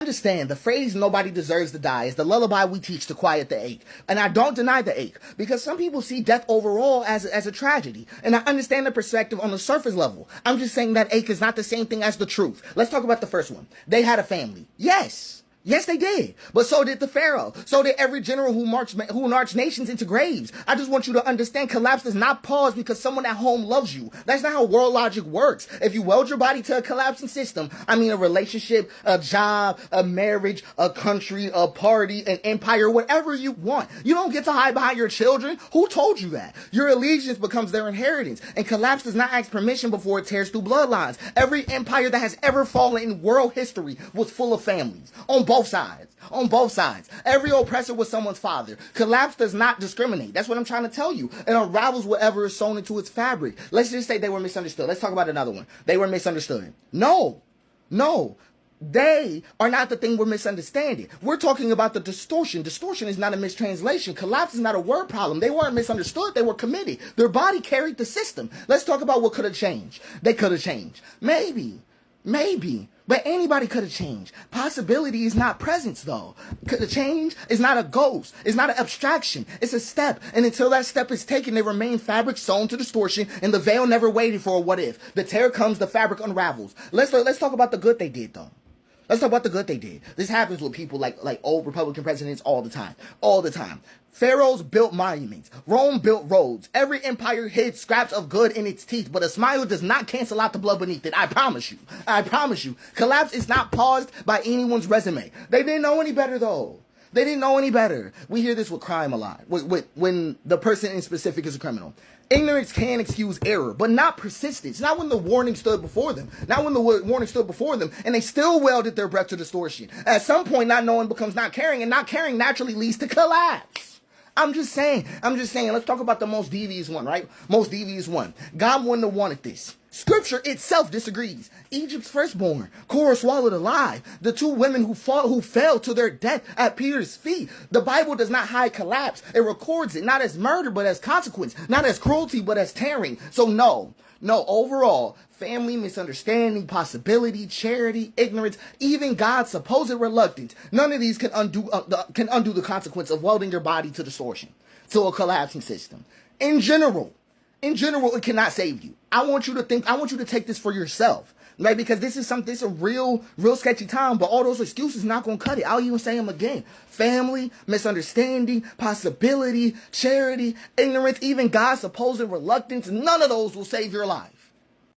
Understand the phrase "nobody deserves to die" is the lullaby we teach to quiet the ache. And I don't deny the ache, because some people see death overall as a tragedy. And I understand the perspective on the surface level. I'm just saying that ache is not the same thing as the truth. Let's talk about the first one. They had a family. Yes. Yes, they did. But so did the Pharaoh. So did every general who marched nations into graves. I just want you to understand, collapse does not pause because someone at home loves you. That's not how world logic works. If you weld your body to a collapsing system, I mean a relationship, a job, a marriage, a country, a party, an empire, whatever you want, you don't get to hide behind your children. Who told you that? Your allegiance becomes their inheritance. And collapse does not ask permission before it tears through bloodlines. Every empire that has ever fallen in world history was full of families. On both sides. On both sides. Every oppressor was someone's father. Collapse does not discriminate. That's what I'm trying to tell you. It unravels whatever is sewn into its fabric. Let's just say they were misunderstood. Let's talk about another one. They were misunderstood. No. They are not the thing we're misunderstanding. We're talking about the distortion. Distortion is not a mistranslation. Collapse is not a word problem. They weren't misunderstood. They were committed. Their body carried the system. Let's talk about what could have changed. They could have changed. Maybe. But anybody could have changed. Possibility is not presence, though. Could have changed is not a ghost. It's not an abstraction. It's a step. And until that step is taken, they remain fabric sewn to distortion, and the veil never waited for a what if. The tear comes, the fabric unravels. Let's talk about the good they did, though. Let's talk about the good they did. This happens with people like old Republican presidents all the time. All the time. Pharaohs built monuments. Rome built roads. Every empire hid scraps of good in its teeth, but a smile does not cancel out the blood beneath it. I promise you. I promise you. Collapse is not paused by anyone's resume. They didn't know any better, though. They didn't know any better. We hear this with crime a lot, when the person in specific is a criminal. Ignorance can excuse error, but not persistence. Not when the warning stood before them. Not when the warning stood before them, and they still welded their breath to distortion. At some point, not knowing becomes not caring, and not caring naturally leads to collapse. I'm just saying. Let's talk about the most devious one, right? Most devious one. God wouldn't have wanted this. Scripture itself disagrees. Egypt's firstborn, Korah swallowed alive. The two women who fell to their death at Peter's feet. The Bible does not hide collapse. It records it not as murder, but as consequence. Not as cruelty, but as tearing. So no, overall, family, misunderstanding, possibility, charity, ignorance, even God's supposed reluctance, none of these can undo the consequence of welding your body to distortion, to a collapsing system. In general, it cannot save you. I want you to take this for yourself, right? Because it's a real sketchy time, but all those excuses not going to cut it. I'll even say them again. Family, misunderstanding, possibility, charity, ignorance, even God's supposed reluctance, none of those will save your life.